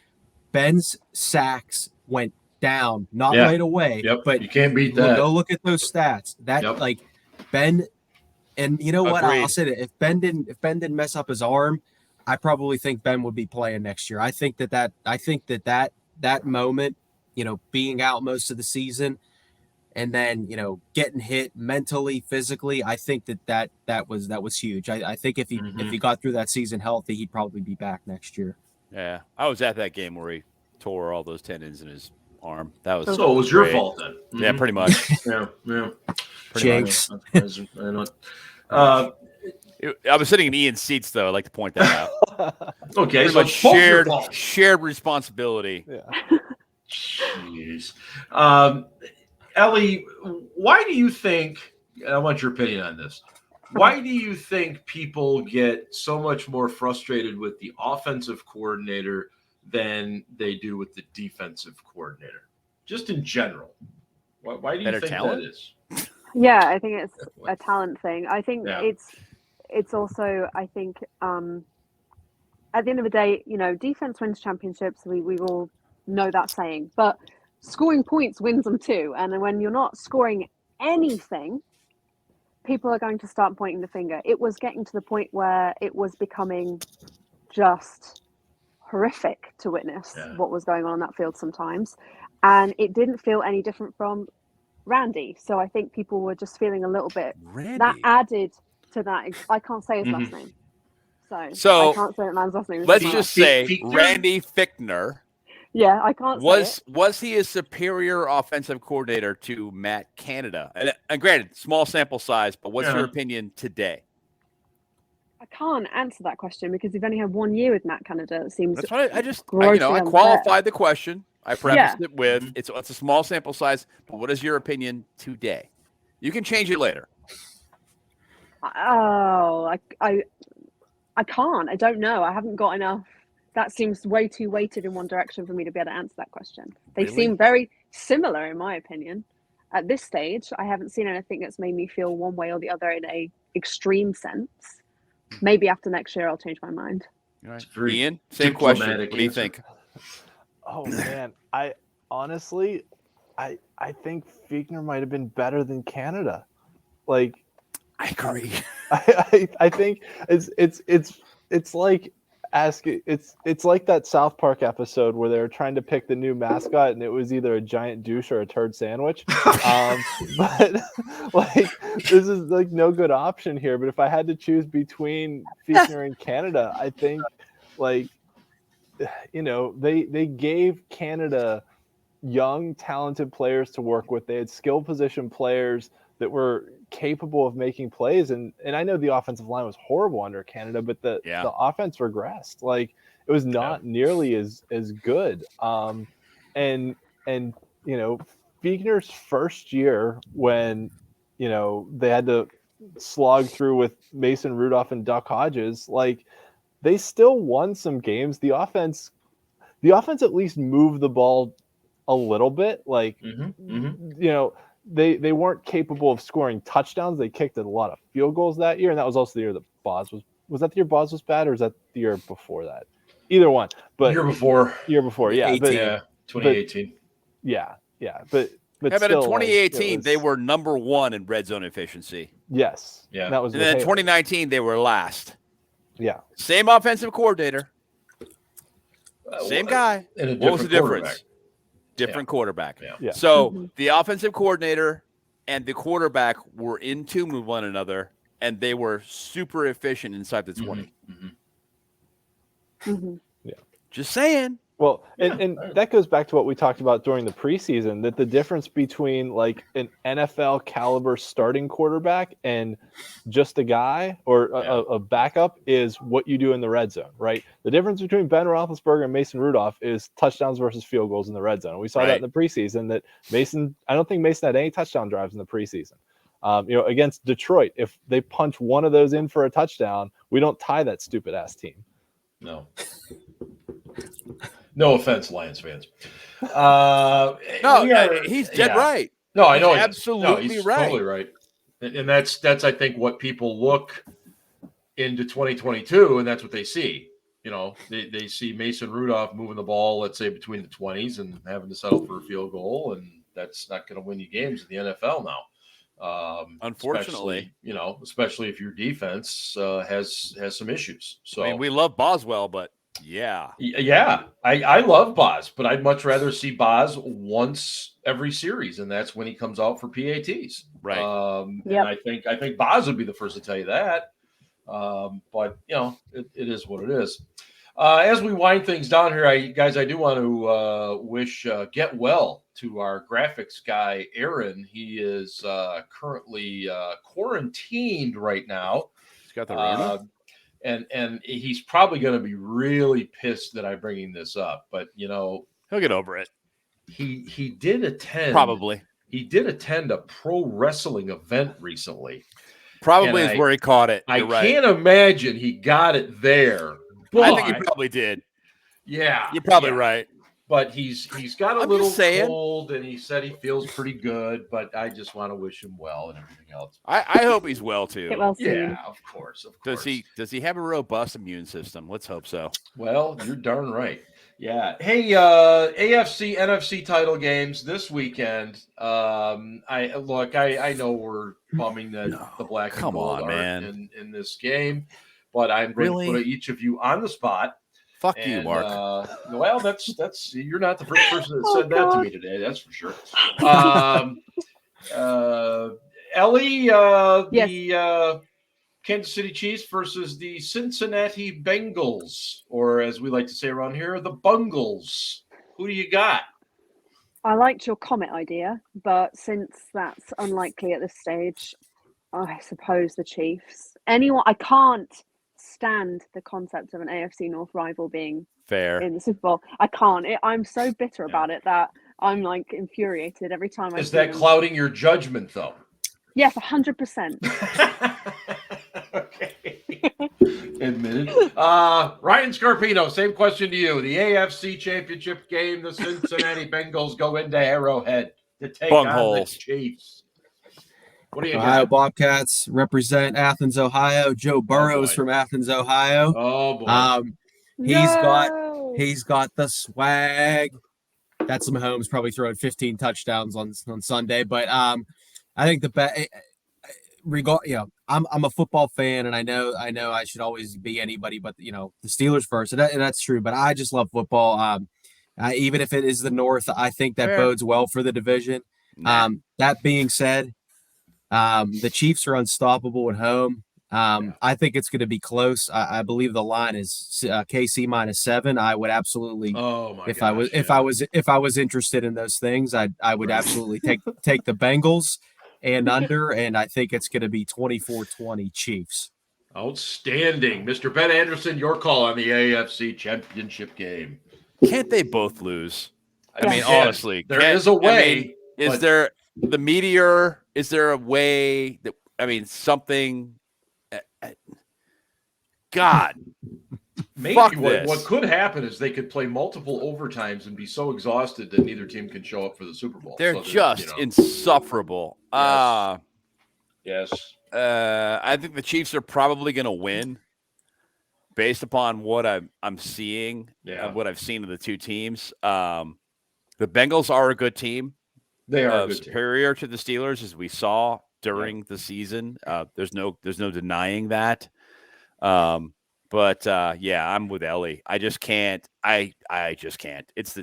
Ben's sacks went down, not right away, but you can't beat that. Go look at those stats. That like Ben, and you know what? I'll say that if Ben didn't mess up his arm, I probably think Ben would be playing next year. I think that moment, you know, being out most of the season, and then, you know, getting hit mentally, physically, I think that was huge. I think if he got through that season healthy, he'd probably be back next year. Yeah, I was at that game where he tore all those tendons in his arm. That was so it was your fault then. Mm-hmm. Yeah, pretty much. Jinx. I was sitting in Ian's seats, though. I'd like to point that out. Okay, pretty much shared responsibility. Yeah. Jeez. Ellie, why do you think, and I want your opinion on this, why do you think people get so much more frustrated with the offensive coordinator than they do with the defensive coordinator? Just in general. Why do you think that is? Yeah, I think it's a talent thing. I think it's also, I think, at the end of the day, you know, defense wins championships. We all know that saying. But scoring points wins them too. And when you're not scoring anything, people are going to start pointing the finger. It was getting to the point where it was becoming just horrific to witness what was going on that field sometimes. And it didn't feel any different from Randy. So I think people were just feeling a little bit. That added to that. I can't say his last name. So I can't say that man's last name. Let's just say Randy Fichtner. Yeah, I can't say it. Was he a superior offensive coordinator to Matt Canada? And granted, small sample size, but what's your opinion today? I can't answer that question because you've only had 1 year with Matt Canada. It seems that's what I qualified the question. I prefaced it with it's a small sample size, but what is your opinion today? You can change it later. Oh, I can't. I don't know. I haven't got enough. That seems way too weighted in one direction for me to be able to answer that question. They seem very similar, in my opinion. At this stage, I haven't seen anything that's made me feel one way or the other in a extreme sense. Maybe after next year, I'll change my mind. All right. Ian, same question. What do you think? Oh man, I honestly, I think Fichtner might have been better than Canada. Like, I agree. I think it's like it's like that South Park episode where they were trying to pick the new mascot and it was either a giant douche or a turd sandwich. But like this is like no good option here. But if I had to choose between Fichtner and Canada, I think like, you know, they gave Canada young, talented players to work with. They had skill position players that were capable of making plays. And I know the offensive line was horrible under Canada, but the offense regressed. Like it was not nearly as good. And you know, Fichtner's first year when, you know, they had to slog through with Mason Rudolph and Duck Hodges, like they still won some games. The offense at least moved the ball a little bit. Like, you know, they weren't capable of scoring touchdowns. They kicked a lot of field goals that year, and that was also the year that Boz was that the year Boz was bad, or was that the year before that? Either one. But year before, yeah. 2018. But in 2018, they were number one in red zone efficiency. Yes. Yeah. That was. And then in 2019, they were last. Yeah. Same offensive coordinator. Same guy. And What was the difference? Different quarterback. Yeah. So the offensive coordinator and the quarterback were in tune with one another, and they were super efficient inside the 20. Yeah. Just saying. Well, and that goes back to what we talked about during the preseason, that the difference between like an NFL caliber starting quarterback and just a guy or a backup is what you do in the red zone, right? The difference between Ben Roethlisberger and Mason Rudolph is touchdowns versus field goals in the red zone. We saw that in the preseason, that I don't think Mason had any touchdown drives in the preseason. Against Detroit, if they punch one of those in for a touchdown, we don't tie that stupid ass team. No. No offense, Lions fans. He's dead right. No, I know he's absolutely he's right. Totally right. And that's I think what people look into 2022, and that's what they see. They see Mason Rudolph moving the ball, let's say between the 20s, and having to settle for a field goal, and that's not going to win you games in the NFL now. Unfortunately, especially if your defense has some issues. So I mean, we love Boswell, but I love Boz, but I'd much rather see Boz once every series, and that's when he comes out for PATs. Right. And I think Boz would be the first to tell you that. But it is what it is. As we wind things down here, I do want to wish get well to our graphics guy, Aaron. He is currently quarantined right now. He's got the Rona. And he's probably going to be really pissed that I'm bringing this up, but he'll get over it. He did attend. Probably. He did attend a pro wrestling event recently. Probably is where he caught it. I can't imagine he got it there. But, I think he probably did. Yeah. You're probably right. But he's got a little cold, and he said he feels pretty good. But I just want to wish him well and everything else. I hope he's well too. Get well soon. Yeah, of course. Does he have a robust immune system? Let's hope so. Well, you're darn right. Yeah. Hey, AFC, NFC title games this weekend. I know we're bumming that the black and gold aren't in this game, but I'm going to put each of you on the spot. Fuck you, Mark. Well, that's you're not the first person that said that to me today. That's for sure. Ellie, the Kansas City Chiefs versus the Cincinnati Bengals, or as we like to say around here, the Bungles. Who do you got? I liked your Comet idea, but since that's unlikely at this stage, I suppose the Chiefs. I can't stand the concept of an AFC North rival being fair in the Super Bowl. I can't. I'm so bitter about it that I'm like infuriated every time. Is that clouding your judgment, though? Yes, 100%. Okay. Admitted. Ryan Scarpino, same question to you. The AFC Championship game, the Cincinnati Bengals go into Arrowhead to take on the Chiefs. What do you Ohio got? Bobcats represent Athens, Ohio. Joe Burrow's from Athens, Ohio. Oh boy. He's got the swag. That's Mahomes probably throwing 15 touchdowns on Sunday, but I think I'm a football fan, and I know I should always be anybody but the Steelers first, and that's true. But I just love football. Even if it is the North, I think that bodes well for the division. That being said, the Chiefs are unstoppable at home. I think it's going to be close. I believe the line is KC -7. I would absolutely, if I was interested in those things, I would absolutely take the Bengals and under, and I think it's going to be 24-20 Chiefs. Outstanding, Mr. Ben Anderson. Your call on the AFC Championship game. Can't they both lose? I mean, honestly, there is a way. Is there the meteor? Is there a way that something? God, maybe what could happen is they could play multiple overtimes and be so exhausted that neither team can show up for the Super Bowl. They're just insufferable. Yes. I think the Chiefs are probably going to win based upon what I'm seeing and what I've seen of the two teams. The Bengals are a good team. They are superior to the Steelers, as we saw during the season. There's no denying that. But yeah, I'm with Ellie. I just can't. I just can't. It's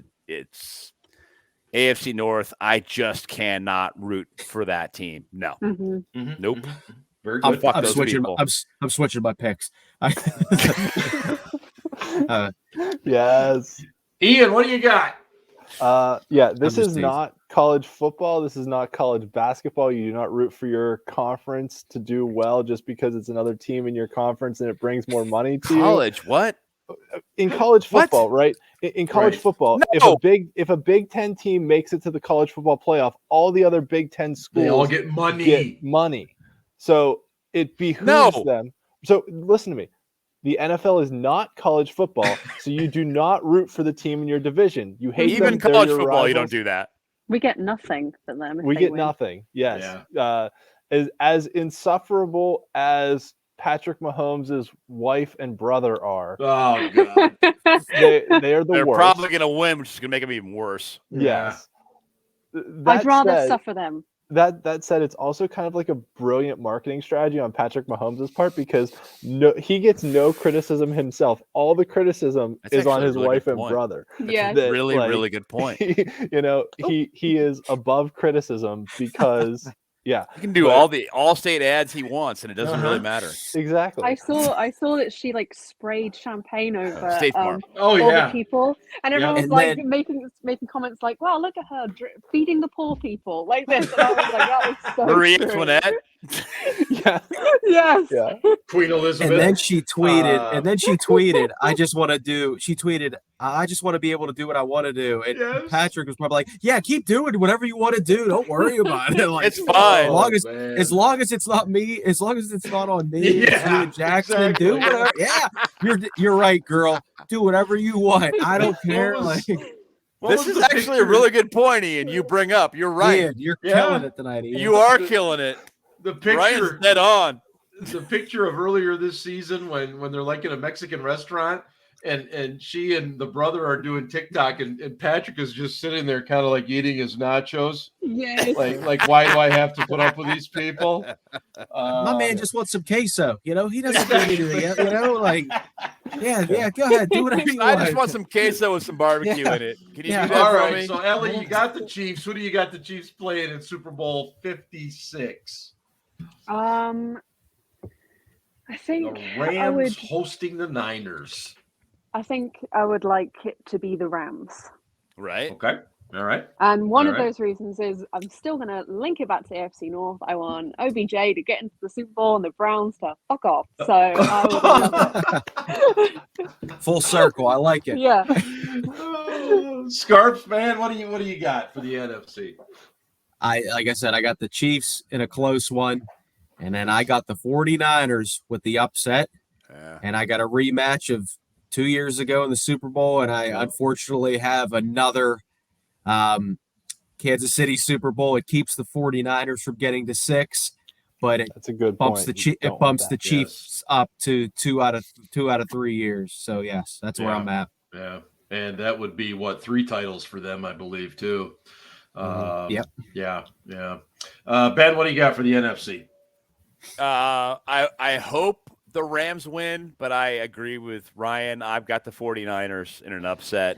AFC North. I just cannot root for that team. No. Nope. Very good. Fuck I'm those switching. people. I'm switching my picks. Yes. Ian, what do you got? This is not college football. This is not college basketball. You do not root for your conference to do well just because it's another team in your conference and it brings more money to College, what? in college football, right? In college football, No. if a Big Ten team makes it to the college football playoff, all the other Big Ten schools They all get money. So it behooves them. So listen to me. The NFL is not college football, so you do not root for the team in your division. You hate Even them. They're college your football, you rivals. don't do that. We get nothing for them. We get nothing. Yes. Yeah. As insufferable as Patrick Mahomes' wife and brother are, Oh God. they are the They're worst. probably going to win, which is going to make them even worse. Yes. I'd rather suffer them. That said, it's also kind of like a brilliant marketing strategy on Patrick Mahomes' part because he gets no criticism himself. All the criticism That's is on actually a his really wife good and point. brother. Yeah. That, Really, like, really good point. He is above criticism because He can do all the All-State ads he wants, and it doesn't really matter. exactly. I saw that she like sprayed champagne over State Farm. all the people, and everyone was And like then- making comments like, "Wow, look at her feeding the poor people like this." And I was like, "That is so Marie true." Antoinette. Yeah. Yes. Yeah. Queen Elizabeth. And then she tweeted, I just want to be able to do what I want to do. And Yes. Patrick was probably like, yeah, keep doing whatever you want to do. Don't worry about it. Like, It's fine. As long as it's not me, as long as it's not on me, it's Yeah, you and Jackson, do exactly. whatever. Yeah, you're right, girl. Do whatever you want. I don't care. This is actually a really good point, Ian. You bring up. You're right. Ian, you're killing it tonight, Ian. You are killing it. The picture. Ryan's dead on. The picture of earlier this season when they're like in a Mexican restaurant and she and the brother are doing TikTok and Patrick is just sitting there kind of like eating his nachos. Yes. Like why do I have to put up with these people? My man just wants some queso. He doesn't need anything. Yeah, go ahead. Do whatever you I want. just want some queso with some barbecue in it. Can you do that All for right, me? so Ellie, you got the Chiefs. Who do you got the Chiefs playing in Super Bowl 56? I think The Rams hosting the Niners. I think I would like it to be the Rams. Right. Okay. All right. And one All of right. those reasons is I'm still going to link it back to AFC North. I want OBJ to get into the Super Bowl and the Browns to fuck off. So I would Full circle. I like it. yeah. Scarps, man, what do you got for the NFC? Like I said, I got the Chiefs in a close one, and then I got the 49ers with the upset, and I got a rematch of 2 years ago in the Super Bowl, and I unfortunately have another Kansas City Super Bowl. It keeps the 49ers from getting to 6, but it That's a good bumps point. the Chiefs up to 2 out of 3 years. So yes, that's where I'm at. Yeah. And that would be 3 titles for them, I believe, too. Yep. Yeah. Ben, what do you got for the NFC? I hope the Rams win, but I agree with Ryan. I've got the 49ers in an upset,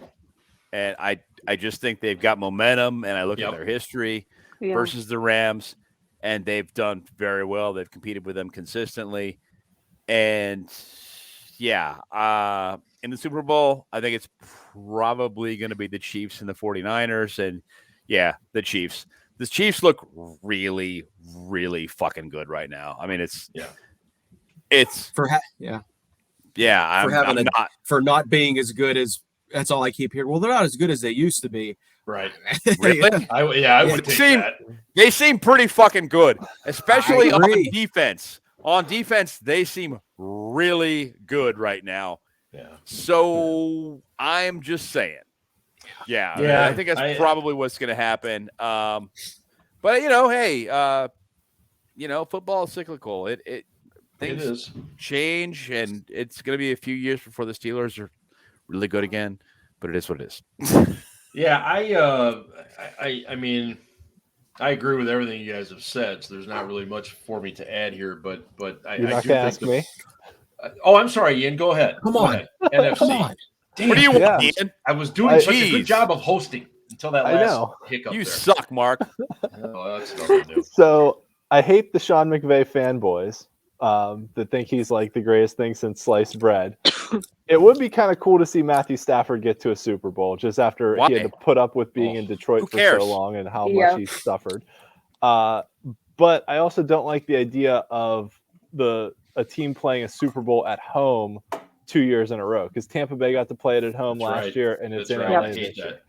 and I just think they've got momentum, and I look at their history versus the Rams, and they've done very well. They've competed with them consistently. And, in the Super Bowl, I think it's probably going to be the Chiefs and the 49ers, and, the Chiefs. The Chiefs look really, really fucking good right now. I mean, it's for not being as good as that's all I keep hearing. Well, they're not as good as they used to be. Right. Really? I would take that. They seem pretty fucking good, especially on defense. On defense, they seem really good right now. Yeah. So I'm just saying. I think that's probably what's going to happen. But football is cyclical. Things change, and it's going to be a few years before the Steelers are really good again. But it is what it is. Yeah, I mean, I agree with everything you guys have said. So there's not really much for me to add here. But you're not going to ask me. I'm sorry, Ian. Go ahead. Come Go on. ahead. NFC. Come on. Damn, What do you want, Yeah. Ian? I was doing such a Jeez. good job of hosting until that I last know. hiccup You there. suck, Mark. Oh, that's nothing new. So I hate the Sean McVay fanboys that think he's like the greatest thing since sliced bread. It would be kind of cool to see Matthew Stafford get to a Super Bowl just after he had Why? to put up with being in Who Detroit for cares? so long and how Yeah. much he suffered. But I also don't like the idea of a team playing a Super Bowl at home 2 years in a row, because Tampa Bay got to play it at home That's last right. year, and it's That's in right. LA I hate this year.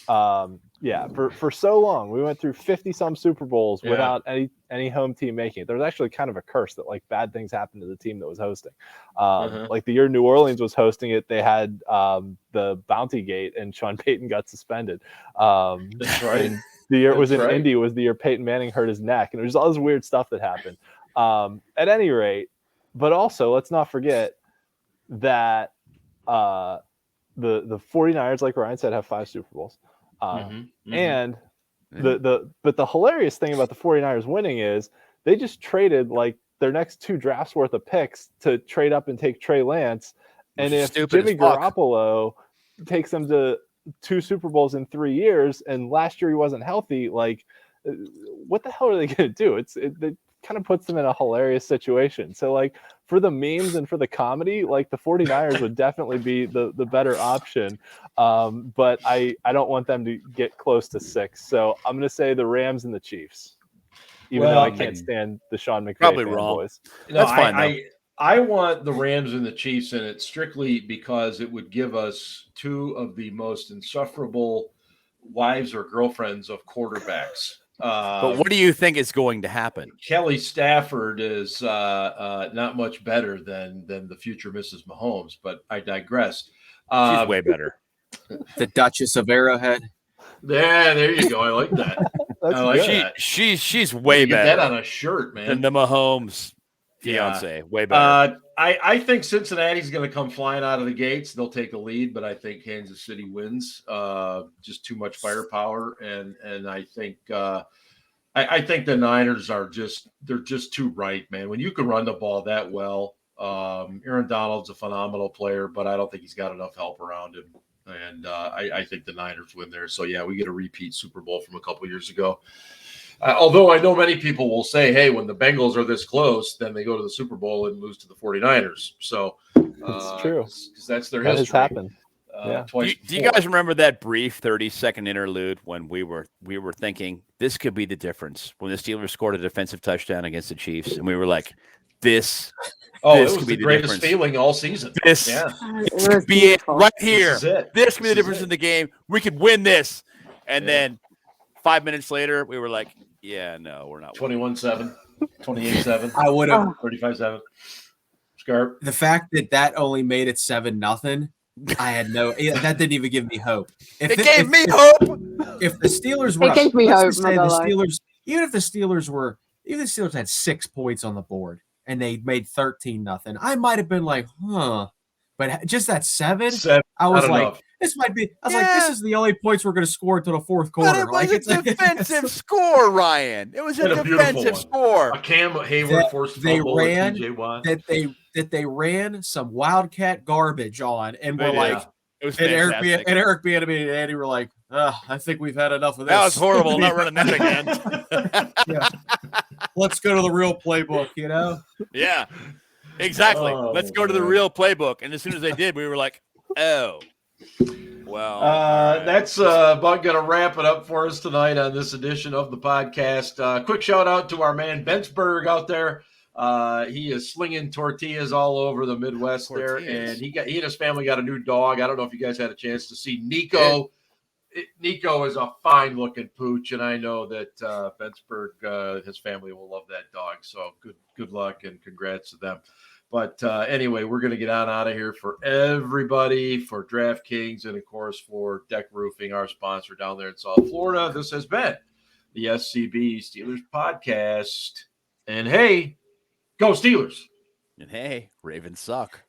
that. Yeah, for so long we went through 50 some Super Bowls Yeah. without any home team making it. There was actually kind of a curse that like bad things happened to the team that was hosting. Like the year New Orleans was hosting it, they had the Bounty Gate and Sean Payton got suspended. That's right. And the year it was That's in right. Indy was the year Peyton Manning hurt his neck, and it was all this weird stuff that happened. At any rate, but also let's not forget that the 49ers, like Ryan said, have 5 Super Bowls. And but the hilarious thing about the 49ers winning is they just traded like their next 2 drafts worth of picks to trade up and take Trey Lance. And Which is if stupid Jimmy as fuck. Garoppolo takes them to 2 Super Bowls in 3 years, and last year he wasn't healthy, like what the hell are they going to do? It kind of puts them in a hilarious situation. So like for the memes and for the comedy, like the 49ers would definitely be the better option. But I don't want them to get close to 6. So I'm going to say the Rams and the Chiefs, even though I can't stand the Sean McVay Probably wrong. fanboys. No, That's fine, though. I want the Rams and the Chiefs in it strictly because it would give us 2 of the most insufferable wives or girlfriends of quarterbacks. But what do you think is going to happen? Kelly Stafford is not much better than the future Mrs. Mahomes, but I digress. She's way better. The Duchess of Arrowhead. Yeah, there you go. I like that. That's I like good. that. She's way Get better that on a shirt, man. than the Mahomes fiance. Way better. I think Cincinnati's going to come flying out of the gates. They'll take a lead, but I think Kansas City wins. Just too much firepower, and I think I think the Niners they're just too right, man. When you can run the ball that well, Aaron Donald's a phenomenal player, but I don't think he's got enough help around him. And I think the Niners win there. So yeah, we get a repeat Super Bowl from a couple years ago. Although I know many people will say, hey, when the Bengals are this close, then they go to the Super Bowl and lose to the 49ers. So It's true. Because that's their That has history. happened. Yeah. Twice Do you before. guys remember that brief 30-second interlude when we were thinking this could be the difference when the Steelers scored a defensive touchdown against the Chiefs, and we were like, this Oh, this it could was be the the greatest difference. feeling all season. This Yeah. It was be it beautiful. right here. This is it. This could be the This is difference it. in the game. We could win this. And Yeah. then 5 minutes later, we were like, yeah, no, we're not winning. 21-7, 28-7, I would have 35-7. Scarp. the fact that only made it 7-0. I had that didn't even give me hope. It gave me hope. If the Steelers were It gave me let's hope, just say not the gonna lie. Steelers, even if the Steelers had 6 points on the board and they made 13-0, I might have been like, huh. But just that 7, 7, I was not like, enough. this might be. I was Yeah. like, this is the only points we're going to score until the fourth quarter. But it was Like, a defensive score, Ryan. It was a And a beautiful defensive one. score. A Cam Hayward forced they fumble with ran TJ Watt. that they ran some wildcat garbage on, and we're Yeah. like, It was and fantastic. Eric Bieniemy and Andy were like, I think we've had enough of this. That was horrible. I'm not running that again. Yeah. Let's go to the real playbook, you know? Yeah, exactly. Oh, Let's go to the man. real playbook. And as soon as they did, we were like, oh, well. That's about going to wrap it up for us tonight on this edition of the podcast. Quick shout out to our man Benchberg out there. He is slinging tortillas all over the Midwest there, Tortillas. and he and his family got a new dog. I don't know if you guys had a chance to see Nico. Nico is a fine-looking pooch, and I know that Benchberg, his family will love that dog. So good luck and congrats to them. But anyway, we're going to get out of here for everybody, for DraftKings, and, of course, for DEK Roofing, our sponsor down there in South Florida. This has been the SCB Steelers Podcast. And, hey, go Steelers. And hey, Ravens suck.